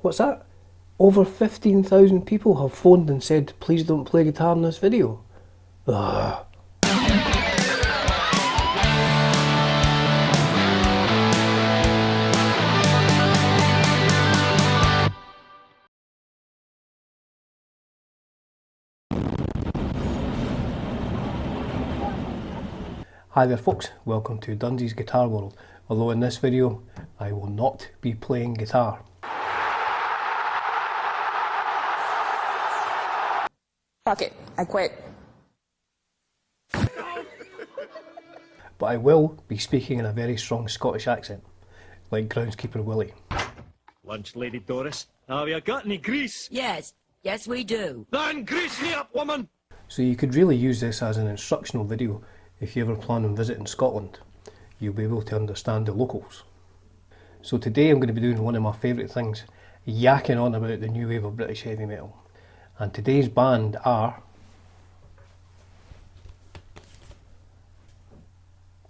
What's that? Over 15,000 people have phoned and said, please don't play guitar in this video. Ugh. Hi there folks, welcome to Dundee's Guitar World, although in this video I will not be playing guitar. Fuck it, I quit. But I will be speaking in a very strong Scottish accent, like Groundskeeper Willie. Lunch, Lady Doris. Have you got any grease? Yes, we do. Then grease me up, woman! So you could really use this as an instructional video if you ever plan on visiting Scotland. You'll be able to understand the locals. So today I'm going to be doing one of my favourite things, yakking on about the new wave of British heavy metal. And today's band are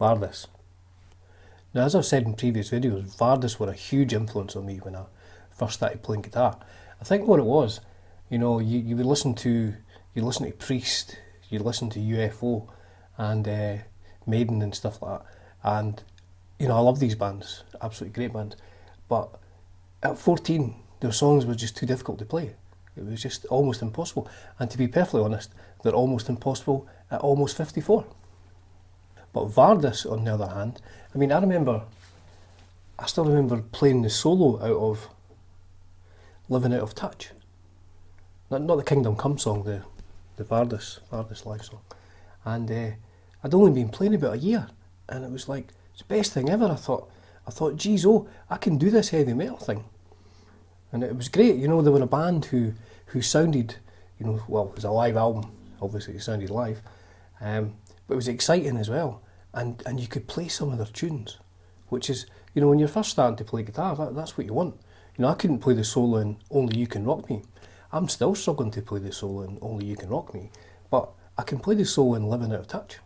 Vardis. Now, as I've said in previous videos, Vardis were a huge influence on me when I first started playing guitar. I think what it was, you know, you would listen to Priest, you listen to UFO and Maiden and stuff like that, and you know, I love these bands, absolutely great bands, but at 14 their songs were just too difficult to play. It was just almost impossible, and to be perfectly honest, they're almost impossible at almost 54. But Vardis, on the other hand, I mean, I still remember playing the solo out of Living Out of Touch. Not the Kingdom Come song, the Vardis live song. And I'd only been playing about a year, and it was like, it's the best thing ever. I thought, geez, I can do this heavy metal thing. And it was great, you know, they were a band who sounded, you know, well, it was a live album, obviously it sounded live, but it was exciting as well, and you could play some of their tunes, which is, you know, when you're first starting to play guitar, that's what you want. You know, I couldn't play the solo in Only You Can Rock Me. I'm still struggling to play the solo in Only You Can Rock Me, but I can play the solo in Living Out of Touch.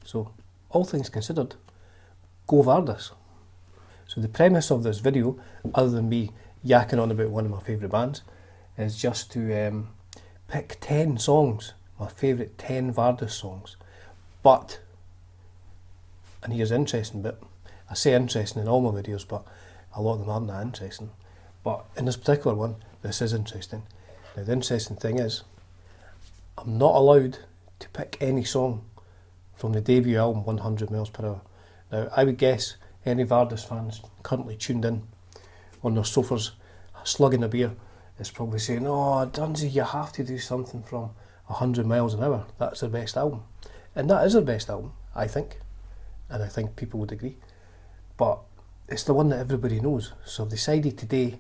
So, all things considered, Quo Vardis. So the premise of this video, other than me yakking on about one of my favourite bands, is just to pick 10 songs, my favourite 10 Vardis songs. But, and here's the interesting bit, I say interesting in all my videos, but a lot of them aren't that interesting. But in this particular one, this is interesting. Now the interesting thing is, I'm not allowed to pick any song from the debut album 100 miles per hour. Now I would guess any Vardis fans currently tuned in on their sofas slugging a beer is probably saying, oh Dunsey, you have to do something from 100 miles an hour, that's their best album. And that is their best album, I think, and I think people would agree, but it's the one that everybody knows. So I've decided today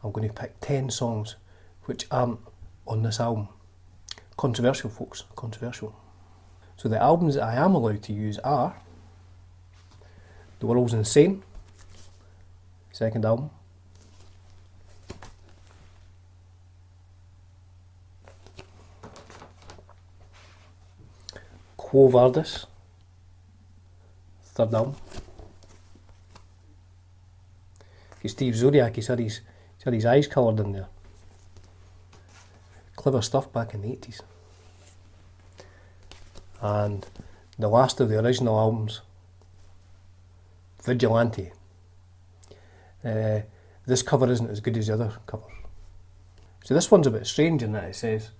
I'm going to pick 10 songs which aren't on this album. Controversial folks, controversial. So the albums that I am allowed to use are The World's Insane, second album, Quo Vardis, third album. Steve Zodiac, he's had his eyes coloured in there. Clever stuff back in the 80s. And the last of the original albums, Vigilante. This cover isn't as good as the other covers. So this one's a bit strange in that it says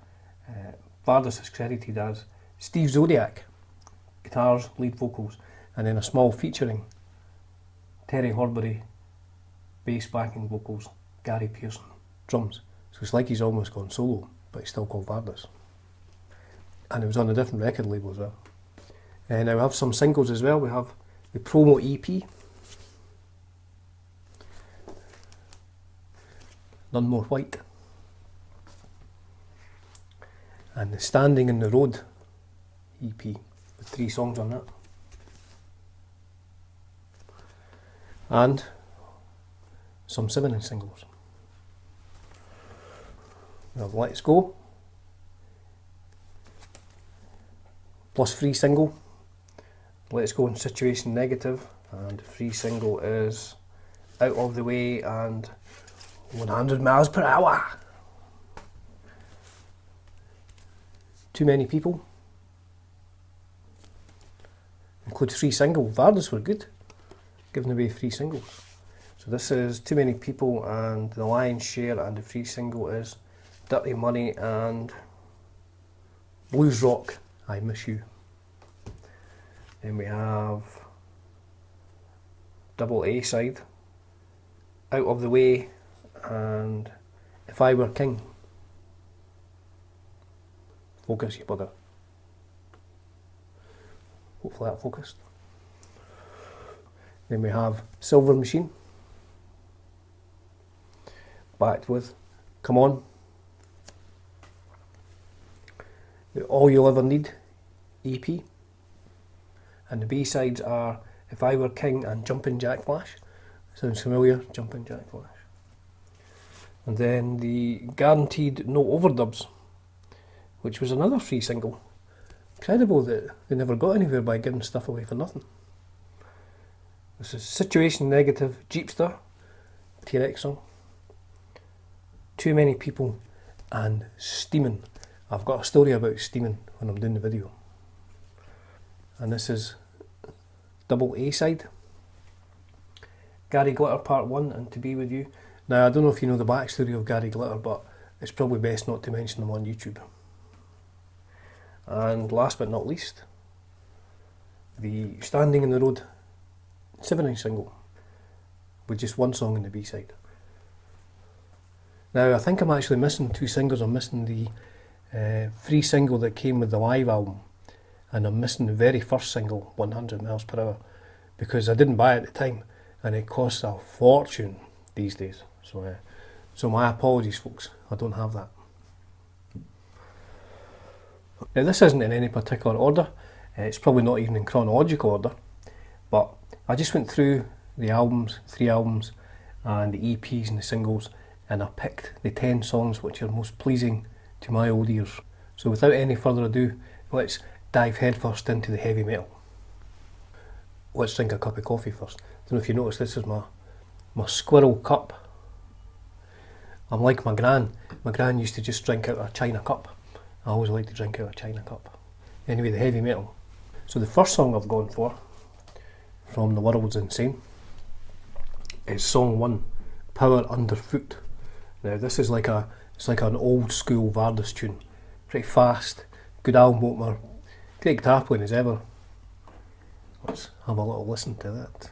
Vardis is credited as Steve Zodiac, guitars, lead vocals, and then a small featuring Terry Horbury, bass backing vocals, Gary Pearson, drums. So it's like he's almost gone solo, but he's still called Vardis. And it was on a different record label as well. Now we have some singles as well. We have the promo EP, None More White, and the Standing in the Road EP with 3 songs on that, and some 7-inch singles. We have Let's Go, plus free single, Let's Go in Situation Negative, and free single is Out of the Way and 100 miles per hour. Too Many People. Includes 3 singles. Vardis were good, giving away 3 singles. So this is Too Many People, and the lion's share and the free single is Dirty Money and Blues Rock, I Miss You. Then we have double A side, Out of the Way and If I Were King. Focus, you bugger. Hopefully that focused. Then we have Silver Machine, backed with Come On, the All You'll Ever Need EP, and the B-sides are If I Were King and Jumpin' Jack Flash. Sounds familiar, Jumpin' Jack Flash. And then the guaranteed No Overdubs, which was another free single. Incredible that they never got anywhere by giving stuff away for nothing. This is Situation Negative, Jeepster, T-Rex song, Too Many People and Steamin. I've got a story about steaming when I'm doing the video. And this is double A side, Gary Glitter Part 1 and To Be With You. Now I don't know if you know the backstory of Gary Glitter, but it's probably best not to mention them on YouTube. And last but not least, the Standing in the Road 7-inch single, with just 1 song in the B-side. Now I think I'm actually missing 2 singles. I'm missing the free single that came with the live album, and I'm missing the very first single, 100 miles per hour, because I didn't buy it at the time and it costs a fortune these days. So my apologies folks, I don't have that. Now this isn't in any particular order, it's probably not even in chronological order, but I just went through the albums, 3 albums, and the EPs and the singles, and I picked the 10 songs which are most pleasing to my old ears. So without any further ado, let's dive headfirst into the heavy metal. Let's drink a cup of coffee first. I don't know if you noticed, this is my squirrel cup. I'm like my gran. My gran used to just drink out of a china cup. I always like to drink out of a china cup. Anyway, the heavy metal. So the first song I've gone for, from The World's Insane, is song 1, Power Underfoot. Now this is like an old school Vardis tune. Pretty fast, good album opener, great guitar playing as ever. Let's have a little listen to that.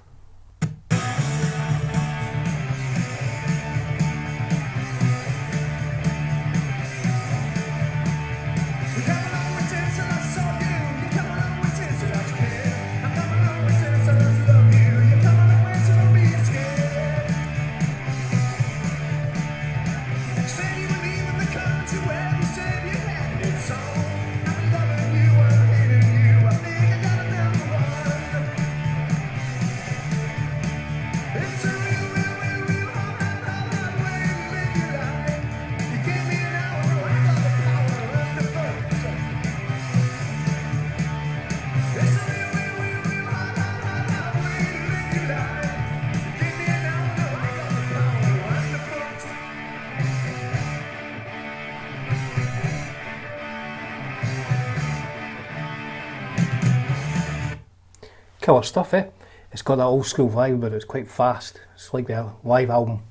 Killer stuff, eh? It's got that old school vibe, but it's quite fast. It's like the live album,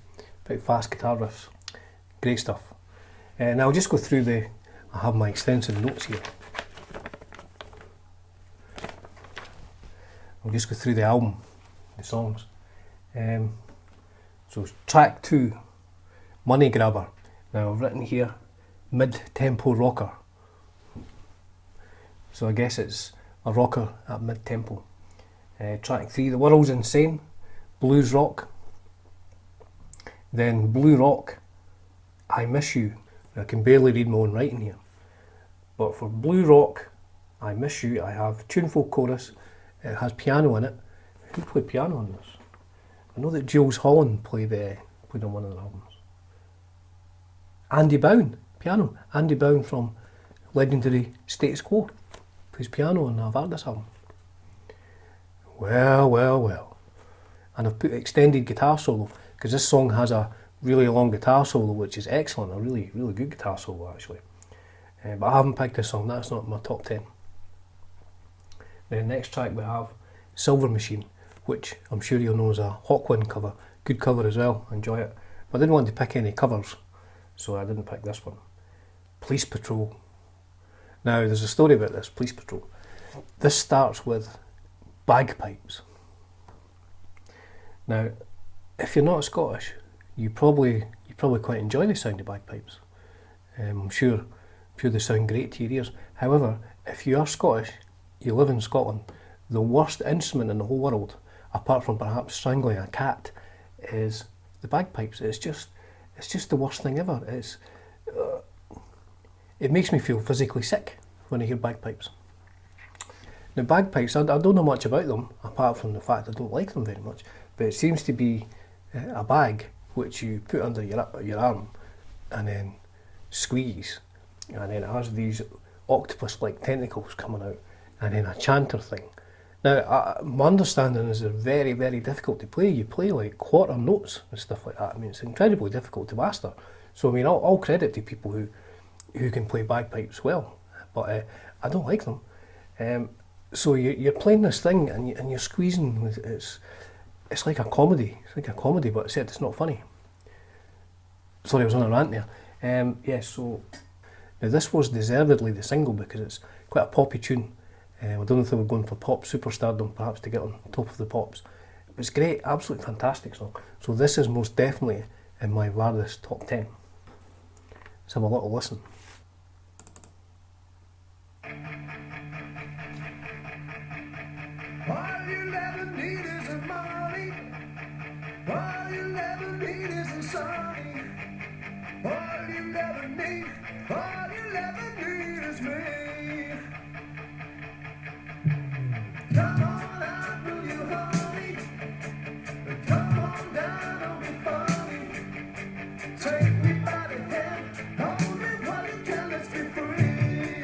pretty fast guitar riffs. Great stuff. And I'll just go through I have my extensive notes here. I'll just go through the album, the songs. So track 2, Money Grabber. Now I've written here, mid-tempo rocker. So I guess it's a rocker at mid-tempo. Track 3, The World's Insane, Blues Rock. Then Blue Rock, I Miss You. Now, I can barely read my own writing here. But for Blue Rock, I Miss You, I have tuneful chorus. It has piano in it. Who played piano on this? I know that Jules Holland played on one of the albums. Andy Bown, piano. Andy Bown from legendary Status Quo plays piano on a Vardis album. Well. And I've put extended guitar solo, because this song has a really long guitar solo, which is excellent, a really good guitar solo actually. But I haven't picked this song, that's not my top 10. The next track we have Silver Machine, which I'm sure you'll know is a Hawkwind cover. Good cover as well, enjoy it. But I didn't want to pick any covers, so I didn't pick this one. Police Patrol. Now there's a story about this, Police Patrol. This starts with bagpipes. Now, if you're not Scottish, you probably quite enjoy the sound of bagpipes. I'm sure they sound great to your ears. However, if you are Scottish, you live in Scotland, the worst instrument in the whole world, apart from perhaps strangling a cat, is the bagpipes. It's just the worst thing ever. It makes me feel physically sick when I hear bagpipes. Now bagpipes, I don't know much about them, apart from the fact I don't like them very much, but it seems to be a bag which you put under your arm and then squeeze, and then it has these octopus-like tentacles coming out, and then a chanter thing. Now, my understanding is they're very difficult to play. You play like quarter notes and stuff like that. I mean, it's incredibly difficult to master. So I mean, all credit to people who can play bagpipes well, but I don't like them. So you're playing this thing and you're squeezing with it's like a comedy. It's like a comedy, but except it's not funny. Sorry, I was on a rant there. Yes, so now this was deservedly the single because it's quite a poppy tune. I don't know if they were going for pop superstardom, perhaps to get on top of the pops. It was great, absolutely fantastic song. So this is most definitely in my Vardis top 10. Let's have a little listen. All you ever need is a money. All you ever need is a sunny. All you ever need is me. Come on out, will you, honey? Come on down, don't be funny. Take me by the hand, hold me while you can, let's be free.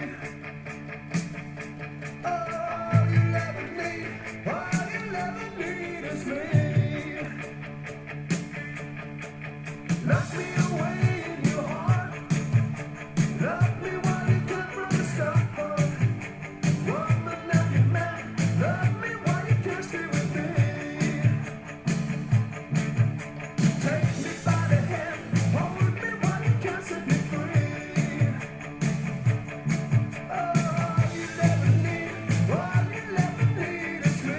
All you ever need is me. Lock me away in your heart. Love me while you can from the start. Woman, now you're mad. Love me while you can stay with me. Take me by the hand, hold me while you can set me free. All you ever need is me.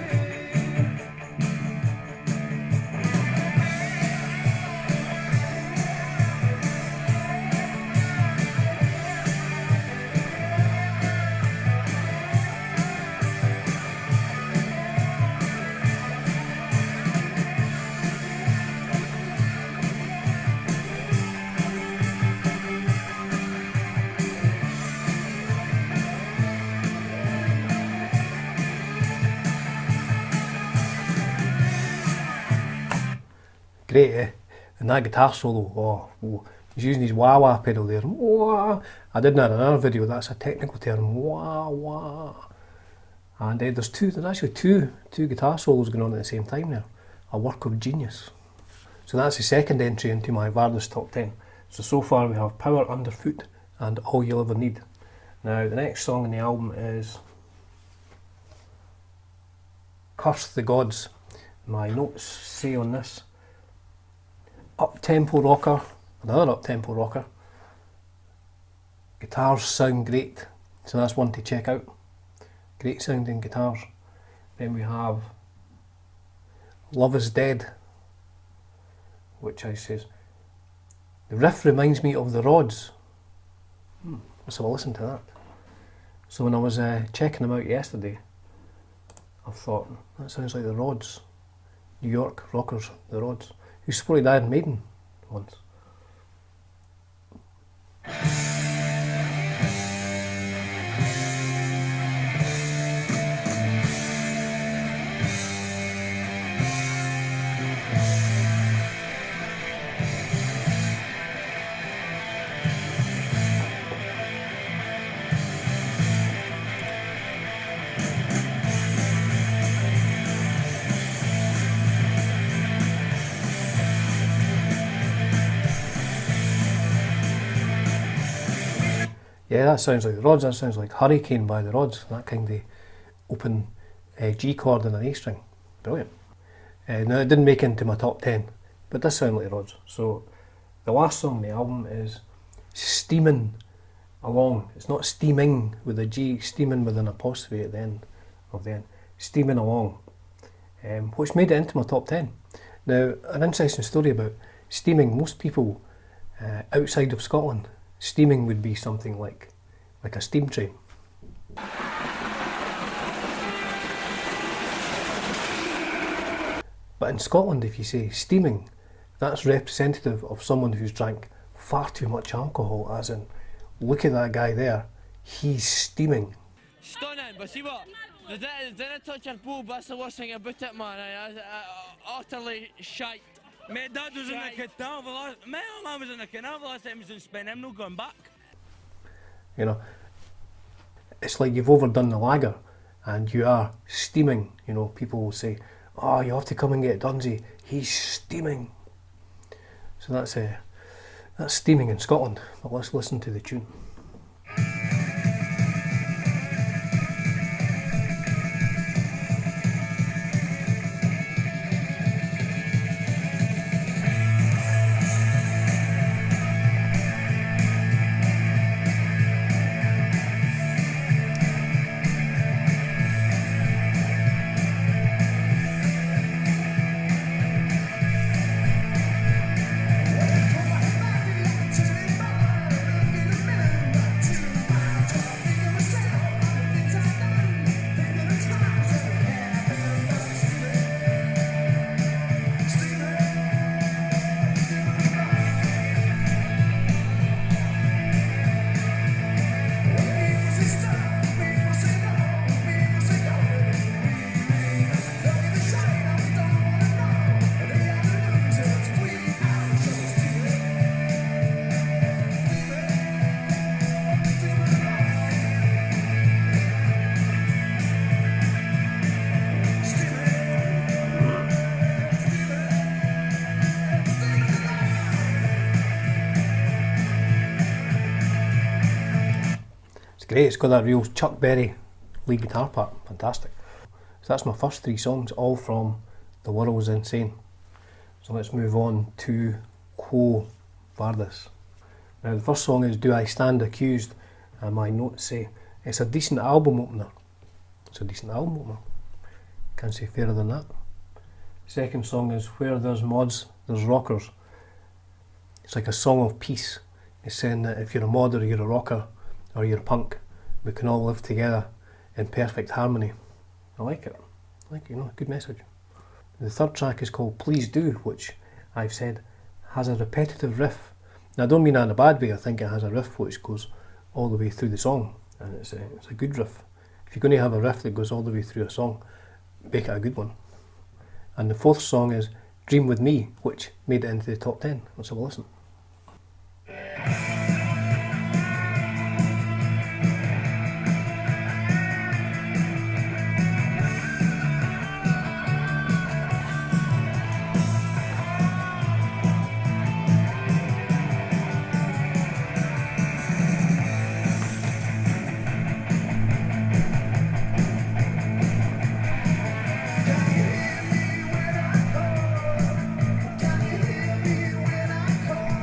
Great, eh? And that guitar solo, oh, he's using his wah-wah pedal there. Wah. I did that in another video, that's a technical term, wah-wah. And there's actually two guitar solos going on at the same time there. A work of genius. So that's the second entry into my Vardis top 10. So far we have Power, Underfoot and All You'll Ever Need. Now the next song in the album is Curse the Gods. My notes say on this, up-tempo rocker, another up-tempo rocker. Guitars sound great, so that's one to check out. Great sounding guitars. Then we have Love Is Dead, which I says, the riff reminds me of the Rods. Let's have a listen to that. So when I was checking them out yesterday, I thought, that sounds like the Rods. New York rockers, the Rods, who supported Iron Maiden once. Yeah, that sounds like the Rods. That sounds like Hurricane by the Rods. That kind of open G chord and an A string. Brilliant. Now it didn't make it into my top 10, but it does sound like the Rods. So the last song on the album is Steamin Along. It's not steaming with a G, steaming with an apostrophe at the end of the end. Steamin Along, which made it into my top 10. Now, an interesting story about steaming. Most people outside of Scotland, steaming would be something like a steam train. But in Scotland, if you say steaming, that's representative of someone who's drank far too much alcohol, as in, look at that guy there, he's steaming. Stunning, but see what? They didn't touch your boob, that's the worst thing about it, man. Utterly shite. My dad was in the canal, my mum was in the canal the last time he was in Spain, I'm not going back. You know, it's like you've overdone the lager and you are steaming. You know, people will say, oh, you have to come and get Dunsey, he's steaming. So that's steaming in Scotland, but let's listen to the tune. Great, it's got that real Chuck Berry lead guitar part, fantastic. So that's my first 3 songs, all from The World's Insane. So let's move on to Quo Vardis. Now the first song is Do I Stand Accused, and my notes say it's a decent album opener. It's a decent album opener, can't say fairer than that. Second song is Where There's Mods, There's Rockers. It's like a song of peace. It's saying that if you're a mod or you're a rocker or you're a punk, we can all live together in perfect harmony. I like it. You know, good message. The third track is called Please Do, which I've said has a repetitive riff. Now I don't mean that in a bad way, I think it has a riff which goes all the way through the song, and it's a good riff. If you're going to have a riff that goes all the way through a song, make it a good one. And the fourth song is Dream With Me, which made it into the top 10. Let's have a listen. Can you hear me when I call?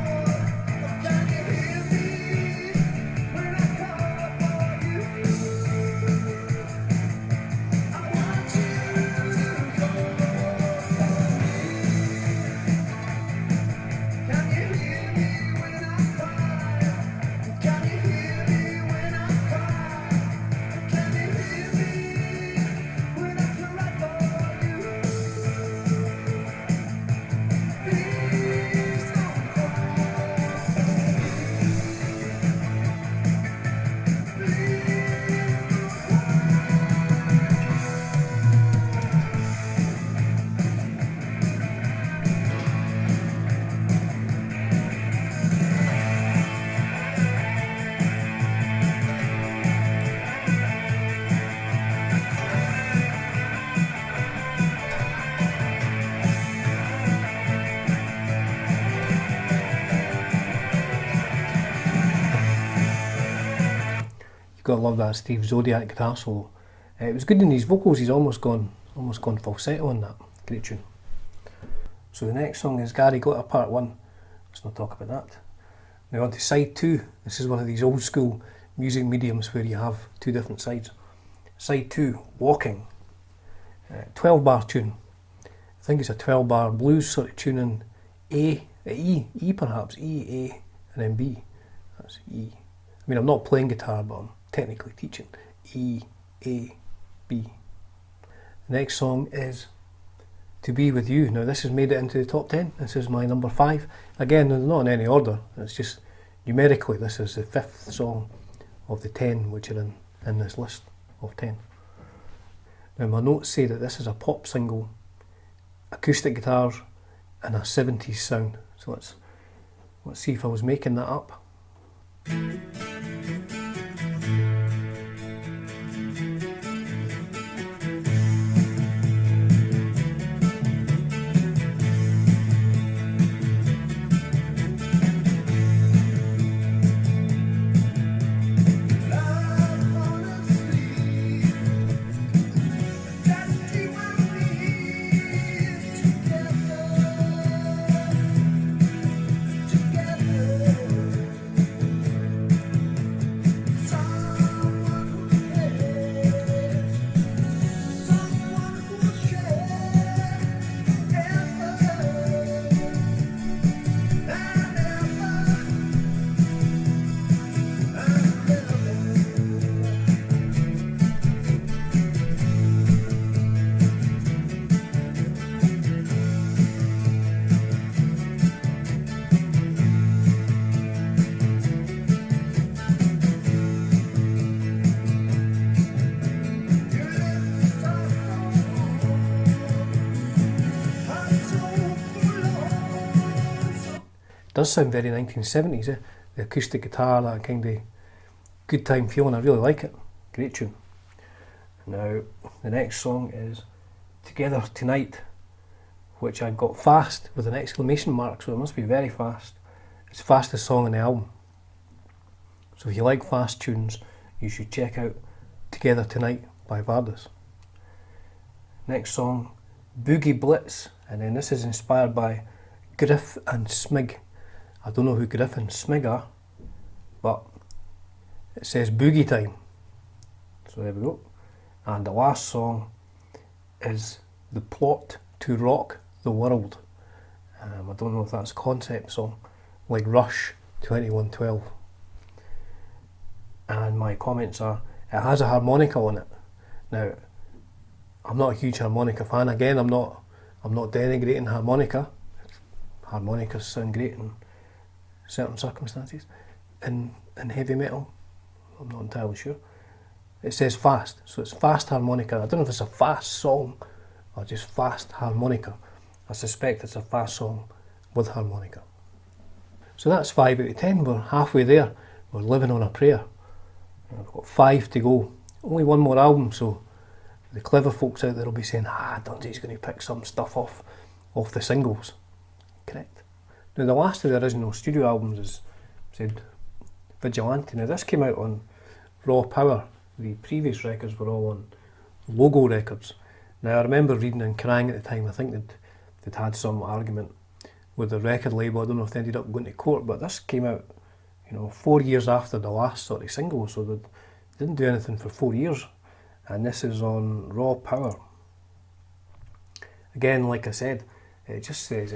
Gotta love that Steve Zodiac guitar solo. It was good in his vocals. He's almost gone falsetto on that. Great tune. So the next song is Gary Glitter Part 1. Let's not talk about that. Now on to side 2. This is one of these old school music mediums where you have two different sides. Side 2, Walking. 12 bar tune. I think it's a 12 bar blues sort of tune in E perhaps, E, A and then B. That's E. I mean, I'm not playing guitar, but I'm technically teaching. E, A, B. The next song is To Be With You. Now this has made it into the top 10. This is my number 5. Again, they're not in any order. It's just numerically this is the 5th song of the 10 which are in this list of 10. Now my notes say that this is a pop single, acoustic guitars and a 70s sound. So let's see if I was making that up. Does sound very 1970s, eh? The acoustic guitar, that kind of good time feeling. I really like it. Great tune. Now the next song is Together Tonight, which I've got fast with an exclamation mark, so it must be very fast. It's the fastest song on the album. So if you like fast tunes, you should check out Together Tonight by Vardis. Next song, Boogie Blitz, and then this is inspired by Griff and Smig. I don't know who Griff and Smig are, but it says Boogie Time. So there we go. And the last song is The Plot to Rock the World. I don't know if that's a concept song, like Rush 2112. And my comments are, it has a harmonica on it. Now, I'm not a huge harmonica fan. Again, I'm not denigrating harmonica. Harmonicas sound great in certain circumstances. In heavy metal, I'm not entirely sure. It says fast, so it's fast harmonica. I don't know if it's a fast song or just fast harmonica. I suspect it's a fast song with harmonica. So that's 5 out of 10. We're halfway there. We're living on a prayer. I've got 5 to go. Only one more album, so the clever folks out there will be saying, Dungy's going to pick some stuff off the singles. Correct. Now the last of the original studio albums is said Vigilante. Now this came out on Raw Power. The previous records were all on Logo Records. Now I remember reading in Kerrang at the time, I think they'd had some argument with the record label. I don't know if they ended up going to court, but this came out 4 years after the last sort of single, so they didn't do anything for 4 years. And this is on Raw Power. Again, like I said, it just says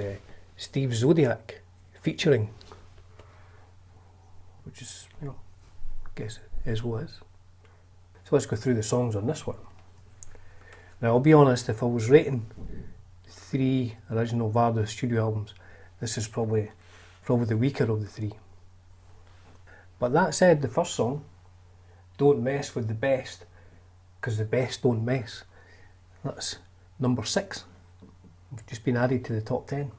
Steve Zodiac featuring, which is, I guess it is what it is. So let's go through the songs on this one. Now I'll be honest, if I was rating the 3 original Vardis studio albums, this is probably the weaker of the 3. But that said, the first song, Don't Mess With The Best, because the best don't mess, that's number 6. It's just been added to the top 10.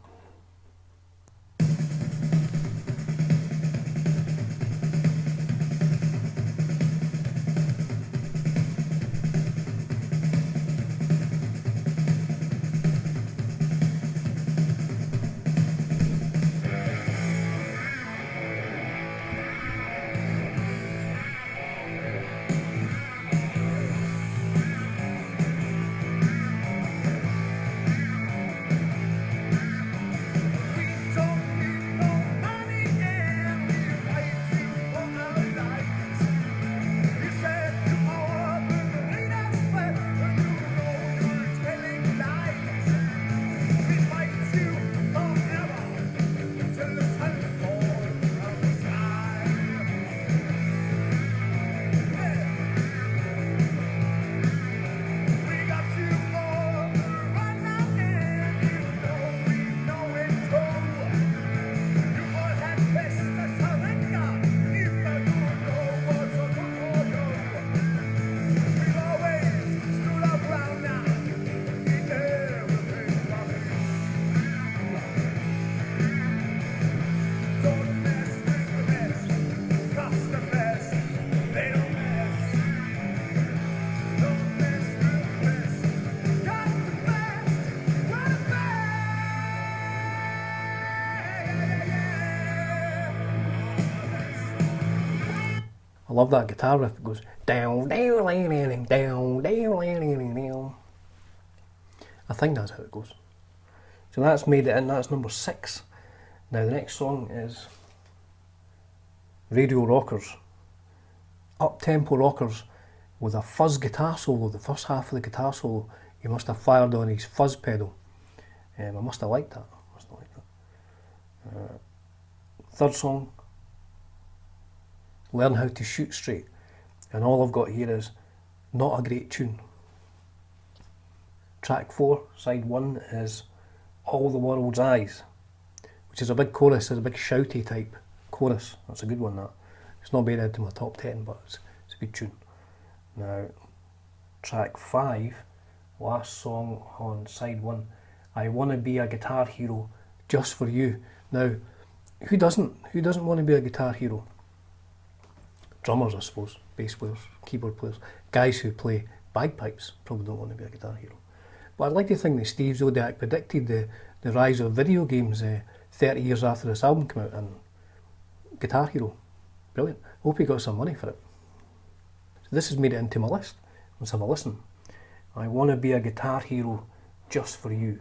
love that guitar riff. It goes down, down, down, down, down, down. I think that's how it goes. So that's made it in, that's number 6. Now the next song is Radio Rockers. Up-tempo rockers with a fuzz guitar solo. The first half of the guitar solo, he must have fired on his fuzz pedal. I must have liked that. Third song, Learn How to Shoot Straight. And all I've got here is not a great tune. Track 4, side 1 is All the World's Eyes, which is a big chorus, it's a big shouty type chorus. That's a good one, that. It's not made into my top 10, but it's a good tune. Now, track 5, last song on side 1, I Wanna Be a Guitar Hero Just For You. Now, who doesn't want to be a guitar hero? Drummers, I suppose, bass players, keyboard players, guys who play bagpipes probably don't want to be a guitar hero. But I'd like to think that Steve Zodiac predicted the rise of video games 30 years after this album came out, and Guitar Hero, brilliant. Hope he got some money for it. So this has made it into my list. Let's have a listen. I Wanna Be a Guitar Hero Just For You.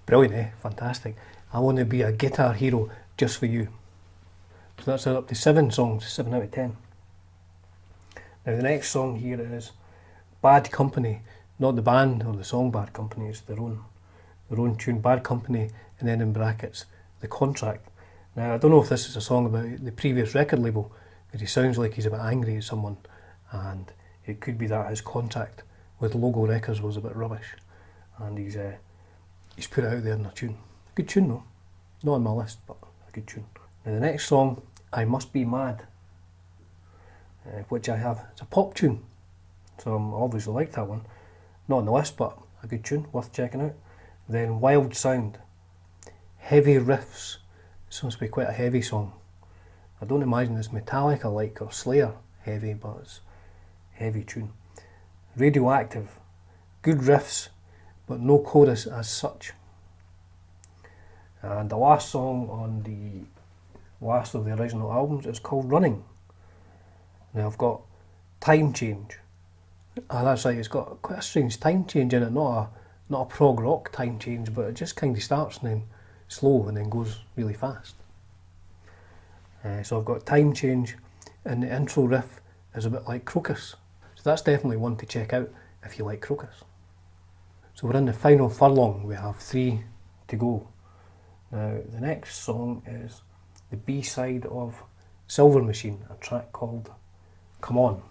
Brilliant, eh? Fantastic. I Want to Be a Guitar Hero Just For You. So that's up to 7 songs, 7 out of 10. Now the next song here is Bad Company, not the band or the song Bad Company, it's their own tune, Bad Company, and then in brackets, The Contract. Now I don't know if this is a song about the previous record label, because he sounds like he's a bit angry at someone, and it could be that his contract with Logo Records was a bit rubbish, and he's put it out there in a tune. Good tune though, not on my list, but a good tune. Now the next song, I Must Be Mad, which I have, it's a pop tune, so I obviously like that one. Not on the list, but a good tune, worth checking out. Then Wild Sound, heavy riffs. This must be quite a heavy song. I don't imagine it's Metallica like or Slayer heavy, but it's a heavy tune. Radioactive, good riffs, but no chorus as such. And the last song on the last of the original albums is called Running. Now I've got Time Change. That's right, it's got quite a strange time change in it, not a prog rock time change, but it just kind of starts and then slow and then goes really fast. So I've got Time Change, and the intro riff is a bit like Crocus. So that's definitely one to check out if you like Crocus. So we're in the final furlong, we have 3 to go. Now the next song is the B-side of Silver Machine, a track called Come On.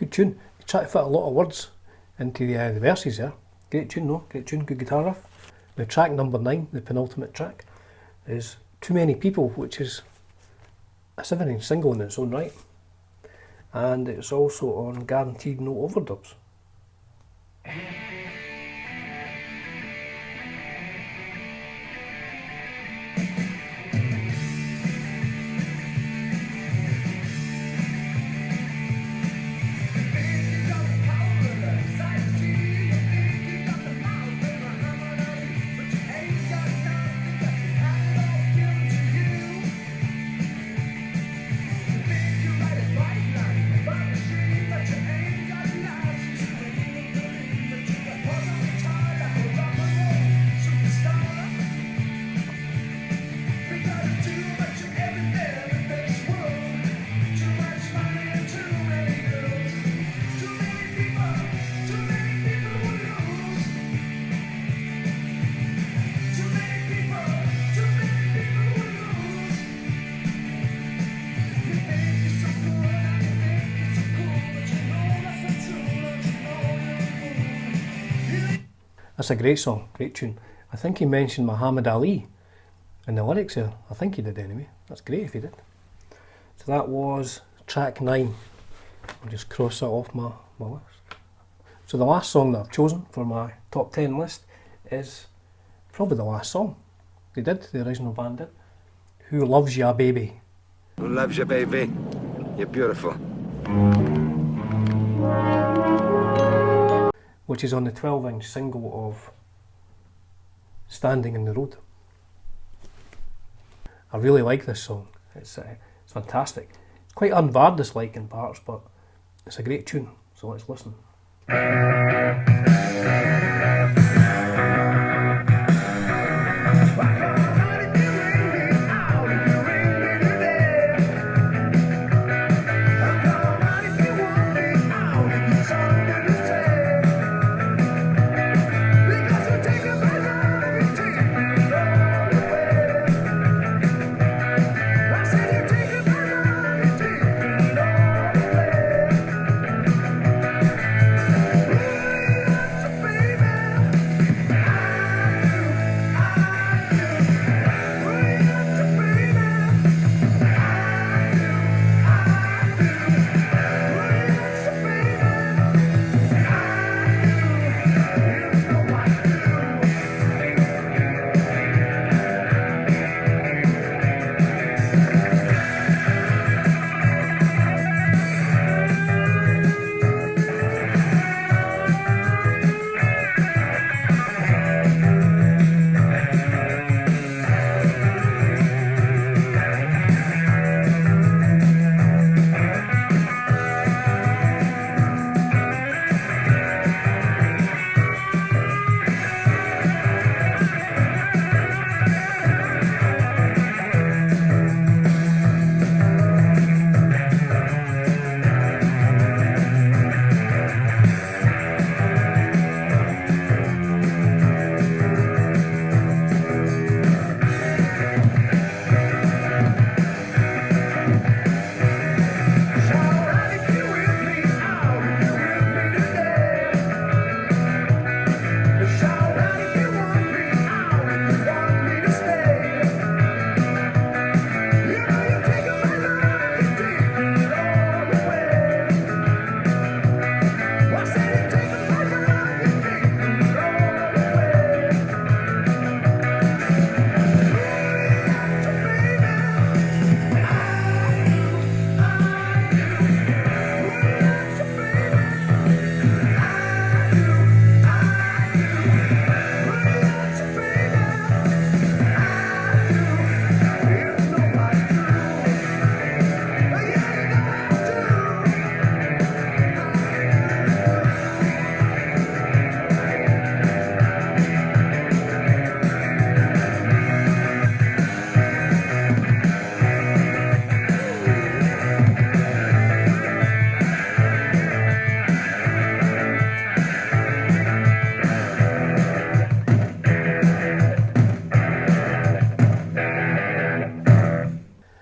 good tune. You try to fit a lot of words into the verses there. Great tune though, great tune, good guitar riff. The track number 9, the penultimate track, is Too Many People, which is a 7-inch single in its own right. And it's also on Guaranteed No Overdubs. That's a great song, great tune. I think he mentioned Muhammad Ali in the lyrics there. I think he did anyway. That's great if he did. So that was track 9. I'll just cross that off my list. So the last song that I've chosen for my top 10 list is probably the last song they did, the original band did. Who Loves Ya Baby? Who loves you, baby? You're beautiful. Which is on the 12-inch single of Standing in the Road. I really like this song. It's fantastic. It's quite un-Vardis-like in parts, but it's a great tune. So let's listen.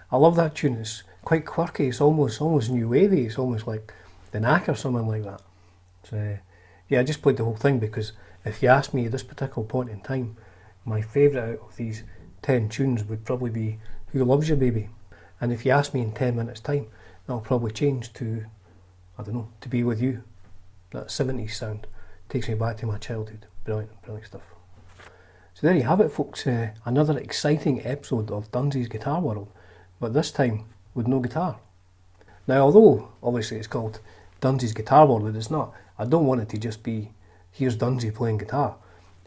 I love that tune. It's quite quirky. It's almost new wavy. It's almost like the Knack or something like that. So yeah, I just played the whole thing because if you ask me at this particular point in time, my favourite out of these 10 tunes would probably be Who Loves You Baby. And if you ask me in 10 minutes time, that'll probably change to, I don't know, To Be With You. That 70s sound takes me back to my childhood. Brilliant, brilliant stuff. So there you have it, folks. Another exciting episode of Dunsi's Guitar World, but this time with no guitar. Now, although obviously it's called Dunsi's Guitar World, but it's not. I don't want it to just be, here's Dunsi playing guitar.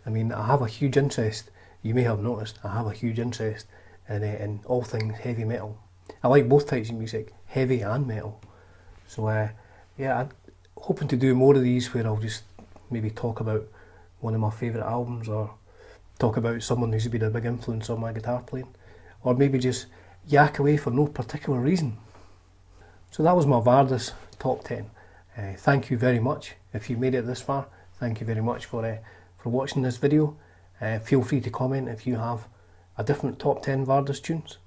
I mean, I have a huge interest, you may have noticed, I have a huge interest in all things heavy metal. I like both types of music, heavy and metal. So yeah, I'm hoping to do more of these where I'll just maybe talk about one of my favourite albums, or talk about someone who's been a big influence on my guitar playing, or maybe just yak away for no particular reason. So that was my Vardis top 10. Thank you very much if you made it this far. Thank you very much for watching this video. Feel free to comment if you have a different top 10 Vardis tunes.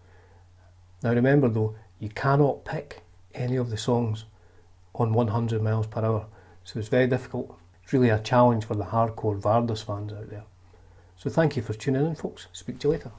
Now remember though, you cannot pick any of the songs on 100 miles per hour, so it's very difficult. It's really a challenge for the hardcore Vardis fans out there. So thank you for tuning in, folks. Speak to you later.